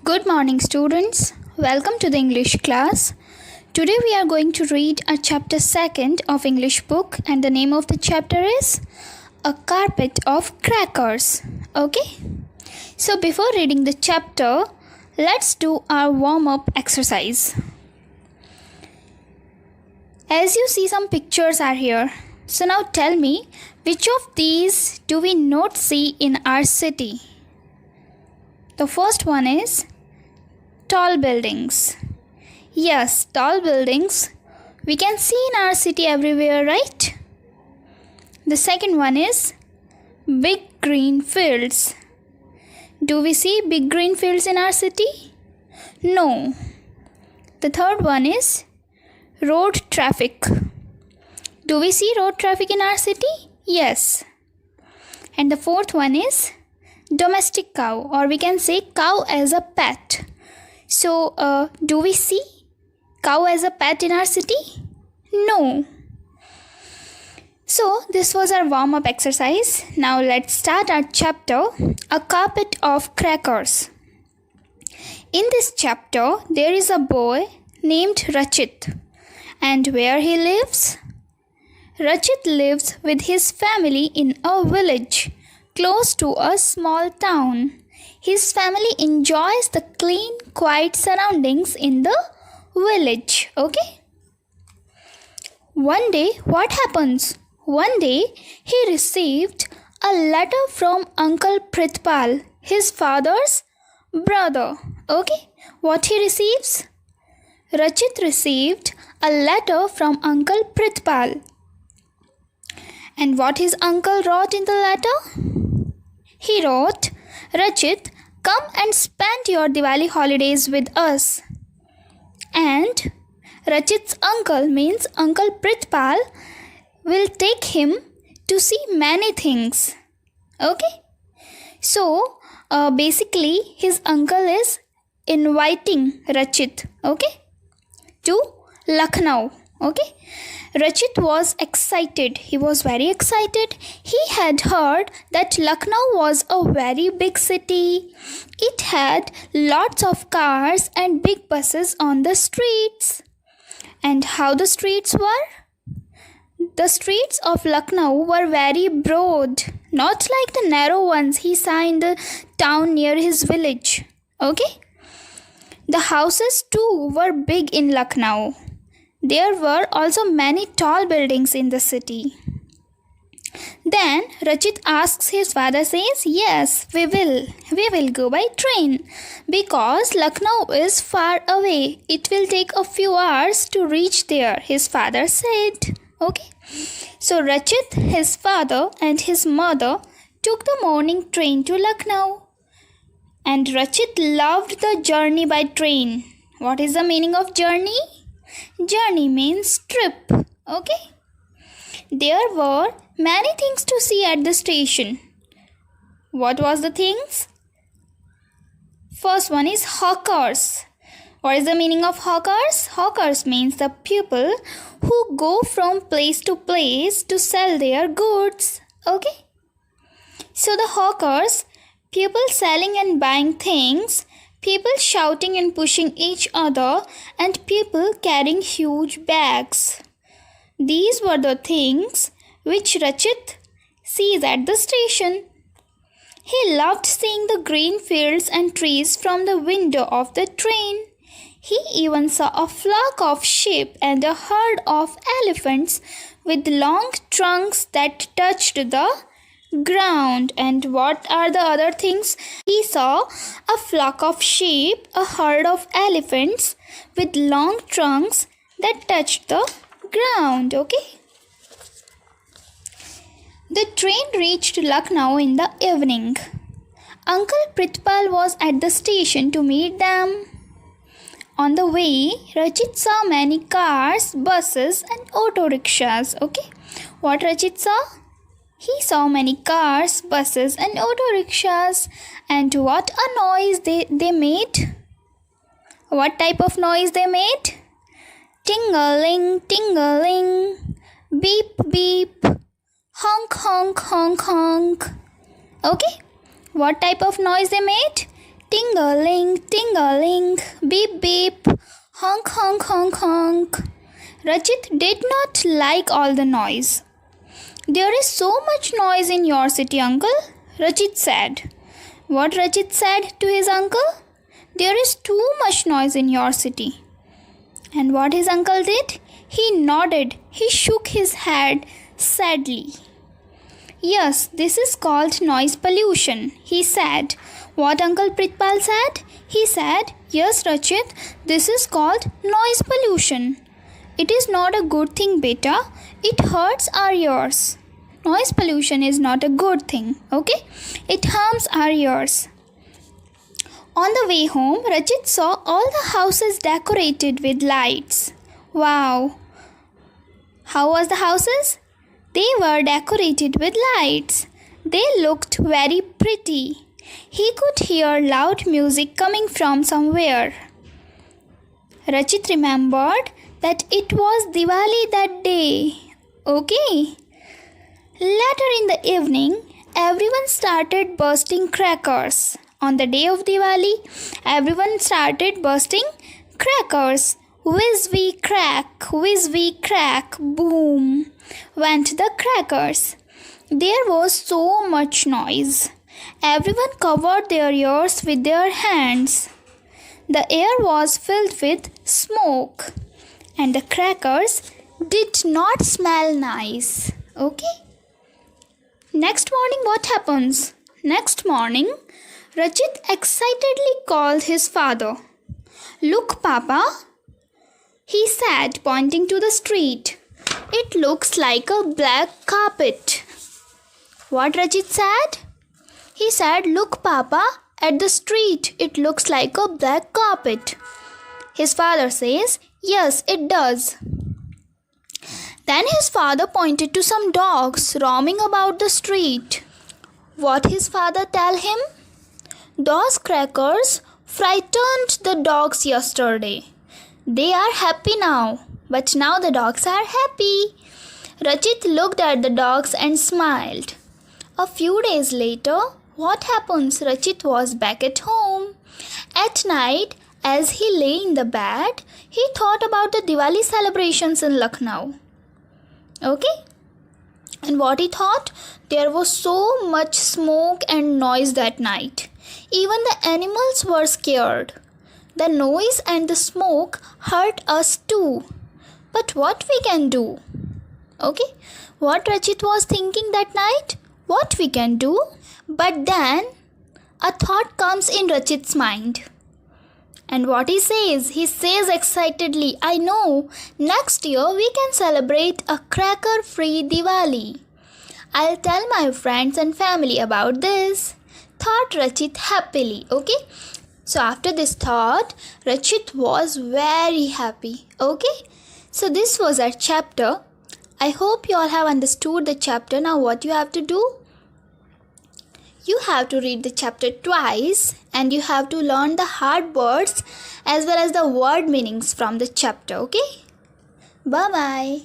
Good morning, students. Welcome to the English class. Today we are going to read a chapter 2nd of English book, and the name of the chapter is A Carpet of Crackers. Okay? So before reading the chapter, let's do our warm-up exercise. As you see, some pictures are here. So now tell me, which of these do we not see in our city? The first one is tall buildings. Yes, tall buildings we can see in our city everywhere, right? The second one is big green fields. Do we see big green fields in our city? No. The third one is road traffic. Do we see road traffic in our city? Yes. And the fourth one is domestic cow, or we can say cow as a pet. So, do we see cow as a pet in our city? No. So, this was our warm-up exercise. Now, let's start our chapter, A Carpet of Crackers. In this chapter, there is a boy named Rachit. And where he lives? Rachit lives with his family in a village close to a small town. His family enjoys the clean, quiet surroundings in the village. Okay? One day, what happens? One day, he received a letter from Uncle Prithpal, his father's brother. Okay? What he receives? Rachit received a letter from Uncle Prithpal. And what his uncle wrote in the letter? He wrote, Rachit, come and spend your Diwali holidays with us. And Rachit's uncle, means Uncle Prithpal, will take him to see many things. Okay? So, basically, his uncle is inviting Rachit, okay, to Lucknow. Okay? Rachit was excited. He was very excited. He had heard that Lucknow was a very big city. It had lots of cars and big buses on the streets. And how the streets were? The streets of Lucknow were very broad, not like the narrow ones he saw in the town near his village. Okay? The houses too were big in Lucknow. There were also many tall buildings in the city. Then Rachit asks his father, says, yes, we will go by train because Lucknow is far away. It will take a few hours to reach there, his father said. Okay. So Rachit, his father and his mother took the morning train to Lucknow. And Rachit loved the journey by train. What is the meaning of journey? Journey means trip. Okay? There were many things to see at the station. What was the things? First one is hawkers. What is the meaning of hawkers? Hawkers means the people who go from place to place to sell their goods. Okay? So the hawkers, people selling and buying things, people shouting and pushing each other, and people carrying huge bags. These were the things which Rachit sees at the station. He loved seeing the green fields and trees from the window of the train. He even saw a flock of sheep and a herd of elephants with long trunks that touched the ground. And what are the other things? He saw a flock of sheep, a herd of elephants with long trunks that touched the ground. Okay? The train reached Lucknow in the evening. Uncle Prithpal was at the station to meet them. On the way, Rachit saw many cars, buses and auto rickshaws. Okay? What Rachit saw? He saw many cars, buses and auto rickshaws. And what a noise they made. What type of noise they made? Ting-a-ling, ting-a-ling. Beep, beep. Honk, honk, honk, honk. Okay? What type of noise they made? Ting-a-ling, ting-a-ling. ling, beep beep, honk honk honk honk. Rachit did not like all the noise. There is so much noise in your city, uncle, Rachit said. What Rachit said to his uncle? There is too much noise in your city. And what his uncle did? He nodded. He shook his head sadly. Yes, this is called noise pollution, he said. What Uncle Pritpal said? He said, yes, Rachit, this is called noise pollution. It is not a good thing, beta. It hurts our ears. Noise pollution is not a good thing, okay? It harms our ears. On the way home, Rachit saw all the houses decorated with lights. Wow! How was the houses? They were decorated with lights. They looked very pretty. He could hear loud music coming from somewhere. Rachit remembered that it was Diwali that day. Okay. Later in the evening, everyone started bursting crackers. On the day of Diwali, everyone started bursting crackers. Whiz-wee crack, boom, went the crackers. There was so much noise. Everyone covered their ears with their hands. The air was filled with smoke, and the crackers did not smell nice. Okay? Next morning, what happens? Next morning, Rachit excitedly called his father. Look, Papa, he said, pointing to the street. It looks like a black carpet. What Rachit said? He said, look, Papa, at the street. It looks like a black carpet. His father says, yes, it does. Then his father pointed to some dogs roaming about the street. What his father tell him? Those crackers frightened the dogs yesterday. They are happy now, but now the dogs are happy. Rachit looked at the dogs and smiled. A few days later, what happens? Rachit was back at home. At night, as he lay in the bed, he thought about the Diwali celebrations in Lucknow. Okay? And what he thought? There was so much smoke and noise that night. Even the animals were scared. The noise and the smoke hurt us too. But what we can do? Okay? What Rachit was thinking that night? What we can do? But then a thought comes in Rachit's mind. And what he says? He says excitedly, I know, next year we can celebrate a cracker-free Diwali. I'll tell my friends and family about this, thought Rachit happily, okay? So after this thought, Rachit was very happy, okay? So this was our chapter. I hope you all have understood the chapter. Now what you have to do? You have to read the chapter twice and you have to learn the hard words as well as the word meanings from the chapter, okay? Bye-bye.